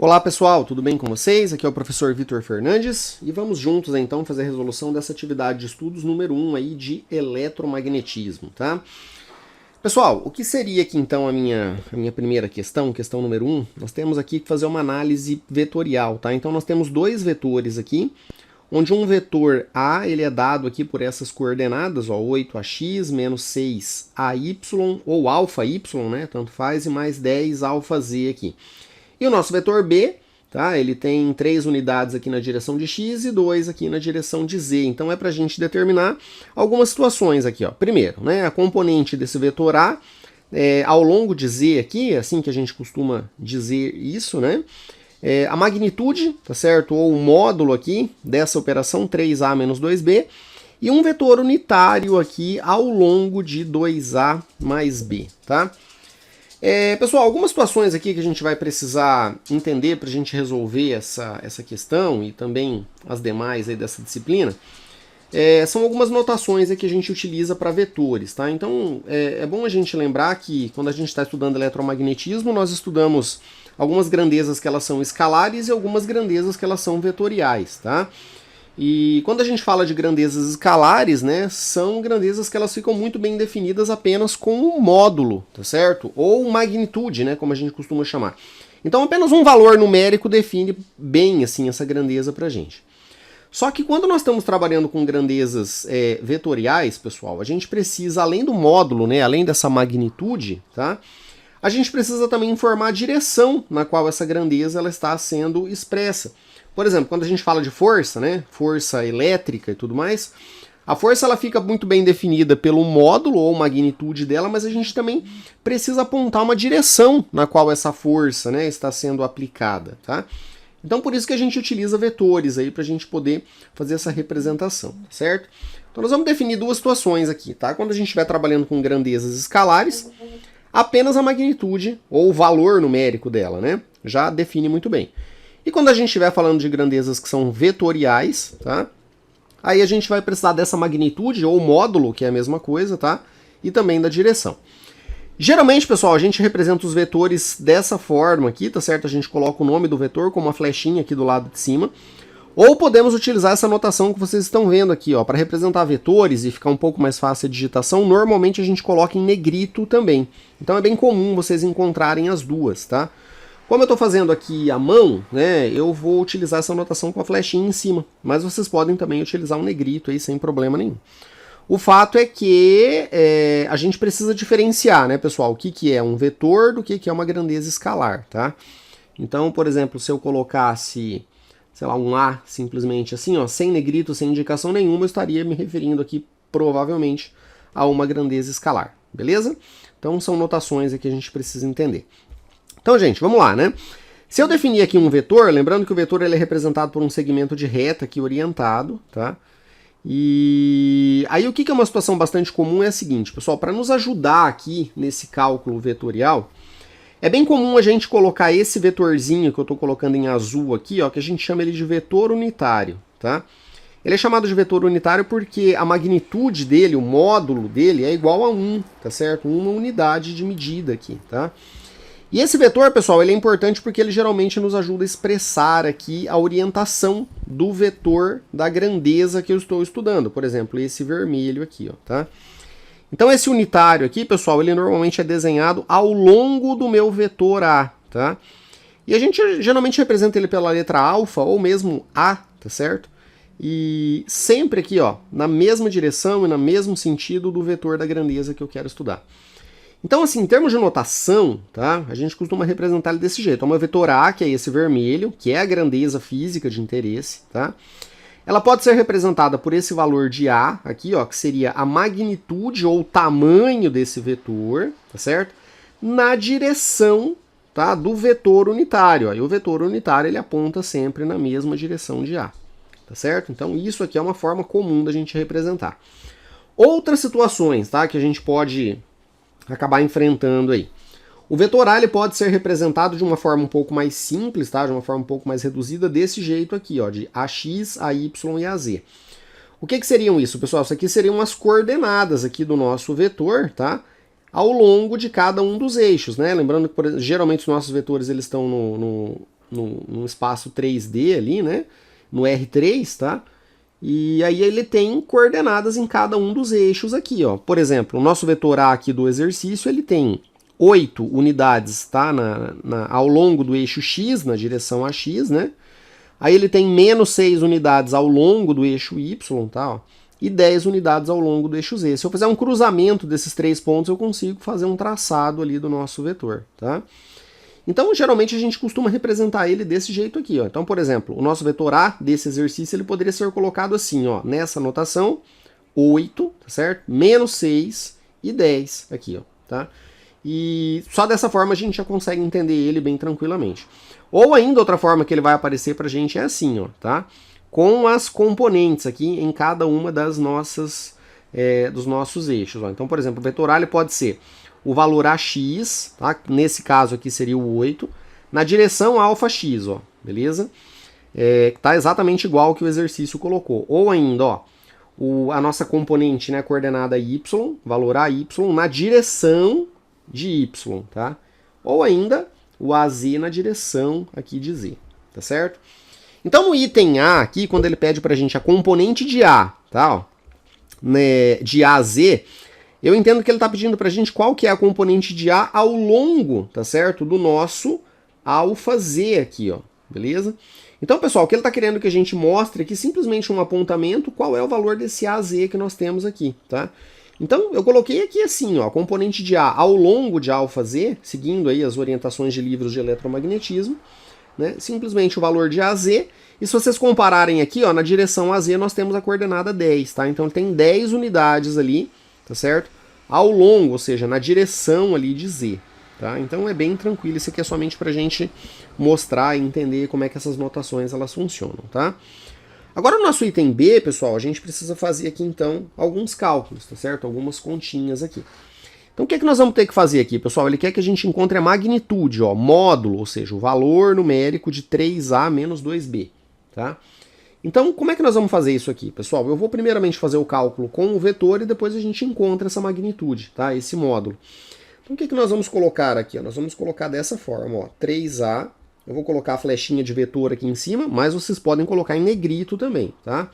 Olá pessoal, tudo bem com vocês? Aqui é o professor Vitor Fernandes e vamos juntos então fazer a resolução dessa atividade de estudos número 1 aí de eletromagnetismo, tá? Pessoal, o que seria aqui então a minha primeira questão número 1? Nós temos aqui que fazer uma análise vetorial, tá? Então nós temos dois vetores aqui, onde um vetor A ele é dado aqui por essas coordenadas, ó, 8ax menos 6ay ou alfa y, né? Tanto faz, e mais 10 alfa z aqui. E o nosso vetor B, tá? Ele tem 3 unidades aqui na direção de x e 2 aqui na direção de z. Então é para a gente determinar algumas situações aqui, ó. Primeiro, né, a componente desse vetor A ao longo de z aqui, assim que a gente costuma dizer isso, né? A magnitude, tá certo? Ou o módulo aqui dessa operação 3a menos 2b. E um vetor unitário aqui ao longo de 2a mais b, tá? Pessoal, algumas situações aqui que a gente vai precisar entender para a gente resolver essa questão e também as demais aí dessa disciplina, são algumas notações aí que a gente utiliza para vetores, tá? Então é bom a gente lembrar que quando a gente está estudando eletromagnetismo, nós estudamos algumas grandezas que elas são escalares e algumas grandezas que elas são vetoriais, tá? E quando a gente fala de grandezas escalares, né, são grandezas que elas ficam muito bem definidas apenas com um módulo, tá certo? Ou magnitude, né, como a gente costuma chamar. Então apenas um valor numérico define bem assim essa grandeza pra gente. Só que quando nós estamos trabalhando com grandezas vetoriais, pessoal, a gente precisa, além do módulo, né, além dessa magnitude, tá? A gente precisa também informar a direção na qual essa grandeza ela está sendo expressa. Por exemplo, quando a gente fala de força, né, força elétrica e tudo mais, a força ela fica muito bem definida pelo módulo ou magnitude dela, mas a gente também precisa apontar uma direção na qual essa força, né, está sendo aplicada, tá? Então por isso que a gente utiliza vetores aí para a gente poder fazer essa representação, certo? Então nós vamos definir duas situações aqui, tá? Quando a gente estiver trabalhando com grandezas escalares, apenas a magnitude ou o valor numérico dela, né, já define muito bem. E quando a gente estiver falando de grandezas que são vetoriais, tá? Aí a gente vai precisar dessa magnitude ou módulo, que é a mesma coisa, tá? E também da direção. Geralmente, pessoal, a gente representa os vetores dessa forma aqui, tá certo? A gente coloca o nome do vetor com uma flechinha aqui do lado de cima. Ou podemos utilizar essa notação que vocês estão vendo aqui, ó, para representar vetores e ficar um pouco mais fácil a digitação. Normalmente a gente coloca em negrito também. Então é bem comum vocês encontrarem as duas, tá? Como eu estou fazendo aqui à mão, né, eu vou utilizar essa notação com a flechinha em cima, mas vocês podem também utilizar um negrito aí sem problema nenhum. O fato é que a gente precisa diferenciar, né, pessoal, o que é um vetor do que é uma grandeza escalar, tá? Então, por exemplo, se eu colocasse, sei lá, um A simplesmente assim, ó, sem negrito, sem indicação nenhuma, eu estaria me referindo aqui provavelmente a uma grandeza escalar, beleza? Então são notações aqui que a gente precisa entender. Então, gente, vamos lá, né? Se eu definir aqui um vetor, lembrando que o vetor ele é representado por um segmento de reta aqui orientado, tá? E aí o que é uma situação bastante comum é a seguinte, pessoal, para nos ajudar aqui nesse cálculo vetorial, é bem comum a gente colocar esse vetorzinho que eu estou colocando em azul aqui, ó, que a gente chama ele de vetor unitário, tá? Ele é chamado de vetor unitário porque a magnitude dele, o módulo dele, é igual a 1, tá certo? Uma unidade de medida aqui, tá? E esse vetor, pessoal, ele é importante porque ele geralmente nos ajuda a expressar aqui a orientação do vetor da grandeza que eu estou estudando. Por exemplo, esse vermelho aqui, ó, tá? Então esse unitário aqui, pessoal, ele normalmente é desenhado ao longo do meu vetor A, tá? E a gente geralmente representa ele pela letra alfa ou mesmo A, tá certo? E sempre aqui, ó, na mesma direção e no mesmo sentido do vetor da grandeza que eu quero estudar. Então, assim, em termos de notação, tá, a gente costuma representar ele desse jeito. É uma vetor A, que é esse vermelho, que é a grandeza física de interesse, tá? Ela pode ser representada por esse valor de A, aqui, ó, que seria a magnitude ou o tamanho desse vetor, tá certo? Na direção, tá, do vetor unitário. Ó, e o vetor unitário, ele aponta sempre na mesma direção de A, tá certo? Então, isso aqui é uma forma comum da gente representar. Outras situações, tá, que a gente pode acabar enfrentando aí. O vetor A ele pode ser representado de uma forma um pouco mais simples, tá? De uma forma um pouco mais reduzida, desse jeito aqui, ó, de AX, AY e AZ. O que seriam isso, pessoal? Isso aqui seriam as coordenadas aqui do nosso vetor, tá? Ao longo de cada um dos eixos, né? Lembrando que geralmente os nossos vetores eles estão num espaço 3D ali, né? No R3, tá? E aí ele tem coordenadas em cada um dos eixos aqui, ó. Por exemplo, o nosso vetor A aqui do exercício, ele tem 8 unidades, tá? Ao longo do eixo X, na direção AX, né? Aí ele tem menos 6 unidades ao longo do eixo Y, tá? Ó, e 10 unidades ao longo do eixo Z. Se eu fizer um cruzamento desses 3 pontos, eu consigo fazer um traçado ali do nosso vetor, tá? Então, geralmente, a gente costuma representar ele desse jeito aqui, ó. Então, por exemplo, o nosso vetor A desse exercício, ele poderia ser colocado assim, ó, nessa notação, 8, tá certo? Menos 6 e 10 aqui, ó, tá? E só dessa forma a gente já consegue entender ele bem tranquilamente. Ou ainda, outra forma que ele vai aparecer pra gente é assim, ó, tá? Com as componentes aqui em cada uma das nossas, dos nossos eixos, ó. Então, por exemplo, o vetor A ele pode ser o valor AX, tá? Nesse caso aqui seria o 8, na direção alfa x, ó, beleza? Tá exatamente igual que o exercício colocou. Ou ainda, ó, a nossa componente, né, coordenada y, valor AY, na direção de y, tá? Ou ainda o AZ na direção aqui de z, tá certo? Então no item A aqui, quando ele pede pra gente a componente de A, tá? Ó, né, de A a Z, eu entendo que ele está pedindo para a gente qual que é a componente de A ao longo, tá certo? Do nosso alfa Z aqui, ó, beleza? Então, pessoal, o que ele está querendo que a gente mostre aqui simplesmente um apontamento, qual é o valor desse AZ que nós temos aqui, tá? Então, eu coloquei aqui assim, ó, a componente de A ao longo de alfa Z, seguindo aí as orientações de livros de eletromagnetismo, né? Simplesmente o valor de AZ, e se vocês compararem aqui, ó, na direção AZ nós temos a coordenada 10, tá? Então, tem 10 unidades ali, tá certo? Ao longo, ou seja, na direção ali de Z, tá? Então é bem tranquilo, isso aqui é somente pra gente mostrar e entender como é que essas notações elas funcionam, tá? Agora no nosso item B, pessoal, a gente precisa fazer aqui então alguns cálculos, tá certo? Algumas continhas aqui. Então o que é que nós vamos ter que fazer aqui, pessoal? Ele quer que a gente encontre a magnitude, ó, módulo, ou seja, o valor numérico de 3A menos 2B, tá? Então, como é que nós vamos fazer isso aqui, pessoal? Eu vou primeiramente fazer o cálculo com o vetor e depois a gente encontra essa magnitude, tá? Esse módulo. Então, o que nós vamos colocar aqui? Nós vamos colocar dessa forma, ó, 3A. Eu vou colocar a flechinha de vetor aqui em cima, mas vocês podem colocar em negrito também, tá?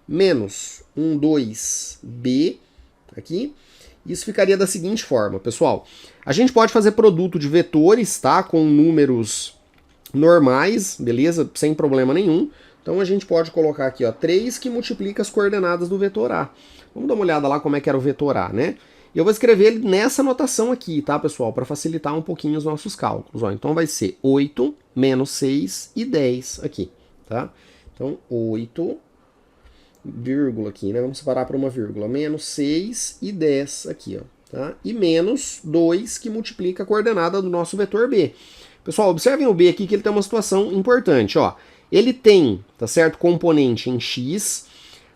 Menos 2B aqui. Isso ficaria da seguinte forma, pessoal. A gente pode fazer produto de vetores, tá? Com números normais, beleza? Sem problema nenhum. Então a gente pode colocar aqui, ó, 3 que multiplica as coordenadas do vetor A. Vamos dar uma olhada lá como é que era o vetor A, né? E eu vou escrever ele nessa notação aqui, tá, pessoal? Para facilitar um pouquinho os nossos cálculos. Ó, então vai ser 8 menos 6 e 10 aqui, tá? Então 8, vírgula aqui, né? Vamos separar para uma vírgula. Menos 6 e 10 aqui, ó, tá? E menos 2 que multiplica a coordenada do nosso vetor B. Pessoal, observem o B aqui que ele tem uma situação importante, ó. Ele tem, tá certo, componente em x,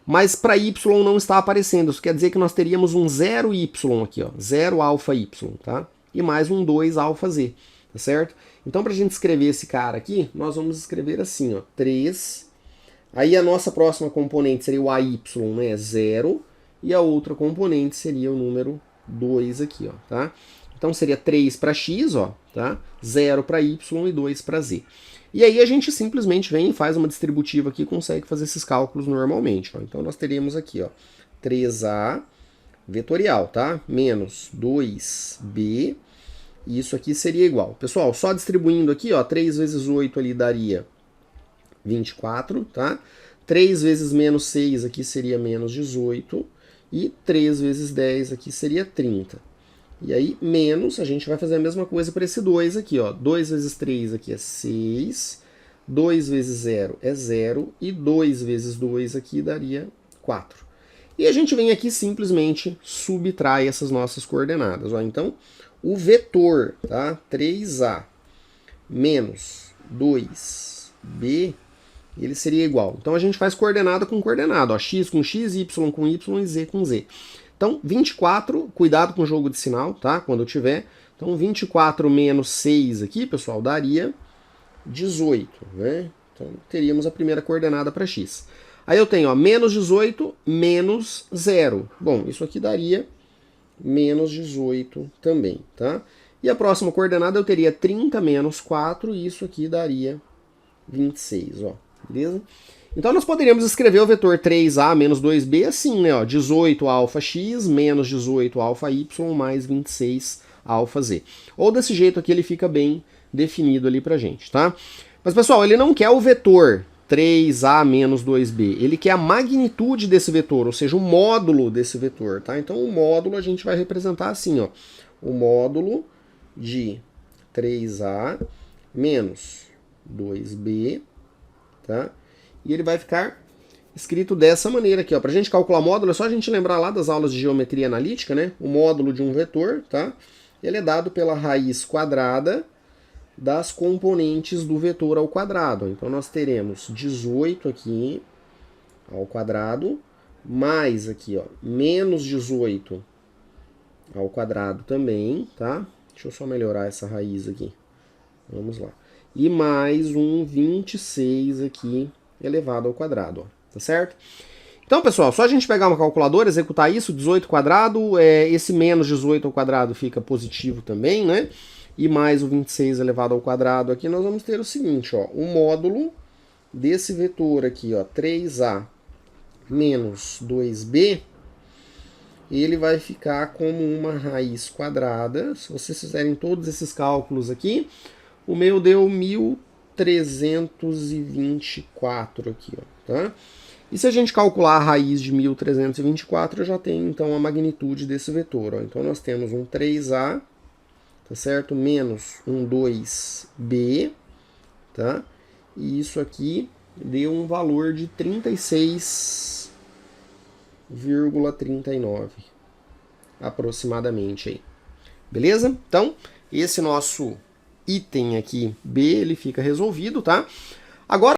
mas para y não está aparecendo. Isso quer dizer que nós teríamos um 0y aqui, ó, 0 alfa y, tá? E mais um 2 alfa z, tá certo? Então, para a gente escrever esse cara aqui, nós vamos escrever assim, ó, 3. Aí a nossa próxima componente seria o AY, né, 0. E a outra componente seria o número 2 aqui, ó, tá? Então seria 3 para x, ó, tá? 0 para y e 2 para z. E aí a gente simplesmente vem e faz uma distributiva aqui e consegue fazer esses cálculos normalmente. Ó. Então nós teríamos aqui, ó, 3A vetorial, tá? Menos 2B, e isso aqui seria igual. Pessoal, só distribuindo aqui, ó, 3 vezes 8 ali daria 24, tá? 3 vezes menos 6 aqui seria menos 18, e 3 vezes 10 aqui seria 30. E aí, menos, a gente vai fazer a mesma coisa para esse 2 aqui, ó. 2 vezes 3 aqui é 6, 2 vezes 0 é 0, e 2 vezes 2 aqui daria 4. E a gente vem aqui simplesmente subtrai essas nossas coordenadas, ó. Então, o vetor, tá? 3A menos 2B, ele seria igual. Então, a gente faz coordenada com coordenada, ó. X com X, Y com Y e Z com Z. Então, 24, cuidado com o jogo de sinal, tá? Quando eu tiver. Então, 24 menos 6 aqui, pessoal, daria 18, né? Então, teríamos a primeira coordenada para x. Aí eu tenho, ó, menos 18 menos 0. Bom, isso aqui daria menos 18 também, tá? E a próxima coordenada eu teria 30 menos 4, e isso aqui daria 26, ó, beleza? Então nós poderíamos escrever o vetor 3a menos 2b assim, né, ó, 18 alfa-x menos 18 alfa-y mais 26 alfa-z. Ou desse jeito aqui ele fica bem definido ali pra gente, tá? Mas pessoal, ele não quer o vetor 3a menos 2b, ele quer a magnitude desse vetor, ou seja, o módulo desse vetor, tá? Então o módulo a gente vai representar assim, ó, o módulo de 3a menos 2b, tá? E ele vai ficar escrito dessa maneira aqui, ó. Pra gente calcular módulo, é só a gente lembrar lá das aulas de geometria analítica, né? O módulo de um vetor, tá? Ele é dado pela raiz quadrada das componentes do vetor ao quadrado. Então nós teremos 18 aqui ao quadrado, mais aqui, ó, menos 18 ao quadrado também, tá? Deixa eu só melhorar essa raiz aqui. Vamos lá. E mais um 26 aqui elevado ao quadrado, ó, tá certo? Então, pessoal, só a gente pegar uma calculadora, executar isso, 18 quadrado, esse menos 18 ao quadrado fica positivo também, né? E mais o 26 elevado ao quadrado aqui, nós vamos ter o seguinte, ó, o módulo desse vetor aqui, ó, 3a menos 2b, ele vai ficar como uma raiz quadrada. Se vocês fizerem todos esses cálculos aqui, o meu deu 1324 aqui, ó, tá? E se a gente calcular a raiz de 1324, eu já tenho então a magnitude desse vetor, ó. Então nós temos um 3a, tá certo? Menos um 2b, tá? E isso aqui deu um valor de 36,39 aproximadamente aí. Beleza? Então, esse nosso item aqui B, ele fica resolvido, tá? Agora